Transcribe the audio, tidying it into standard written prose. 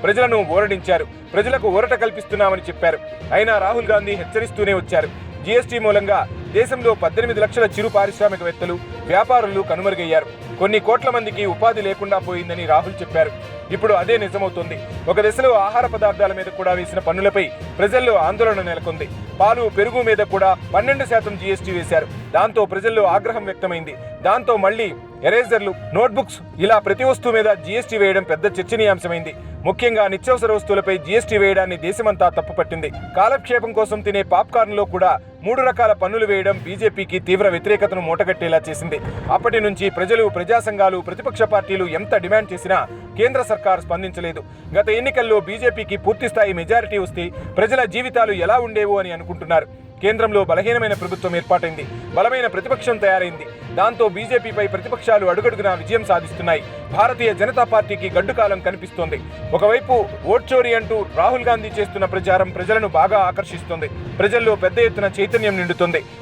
ప్రజలను ఊరడించారు. ప్రజలకు ఊరట కల్పిస్తున్నామని చెప్పారు. అయినా రాహుల్ గాంధీ హెచ్చరిస్తూనే వచ్చారు. జీఎస్టీ మూలంగా దేశంలో 18 లక్షల చిరు పారిశ్రామికవేత్తలు, వ్యాపారులు కనుమరుగయ్యారు. కొన్ని కోట్ల మందికి ఉపాధి లేకుండా పోయిందని రాహుల్ చెప్పారు. ఇప్పుడు అదే నిజమవుతోంది. ఒక దశలో ఆహార పదార్థాల మీద కూడా వేసిన పన్నులపై ప్రజల్లో ఆందోళన నెలకొంది. పాలు, పెరుగు మీద కూడా 12% జీఎస్టీ వేశారు. దాంతో ప్రజల్లో ఆగ్రహం వ్యక్తమైంది. దాంతో మళ్లీ ఎరేజర్లు, నోట్బుక్స్ ఇలా ప్రతి వస్తువు మీద జీఎస్టీ వేయడం పెద్ద చర్చనీయాంశమైంది. ముఖ్యంగా నిత్యావసర వస్తువులపై జీఎస్టీ వేయడాన్ని దేశమంతా తప్పుపట్టింది. కాలక్షేపం కోసం తినే పాప్కార్న్ లో కూడా 3 రకాల పన్నులు వేయడం బీజేపీకి తీవ్ర వ్యతిరేకతను మూటగట్టేలా చేసింది. అప్పటి నుంచి ప్రజలు, ప్రజా సంఘాలు, ప్రతిపక్ష పార్టీలు ఎంత డిమాండ్ చేసినా కేంద్ర సర్కార్ స్పందించలేదు. గత ఎన్నికల్లో బీజేపీకి పూర్తిస్థాయి మెజారిటీ వస్తే ప్రజల జీవితాలు ఎలా ఉండేవో అని అనుకుంటున్నారు. కేంద్రంలో బలహీనమైన ప్రభుత్వం ఏర్పాటైంది. బలమైన ప్రతిపక్షం తయారైంది. దాంతో బీజేపీపై ప్రతిపక్షాలు అడుగడుగునా విజయం సాధిస్తున్నాయి. భారతీయ జనతా పార్టీకి గడ్డుకాలం కనిపిస్తోంది. ఒకవైపు ఓట్ చోరీ అంటూ రాహుల్ గాంధీ చేస్తున్న ప్రచారం ప్రజలను బాగా ఆకర్షిస్తోంది. ప్రజల్లో పెద్ద ఎత్తున చైతన్యం నిండుతోంది.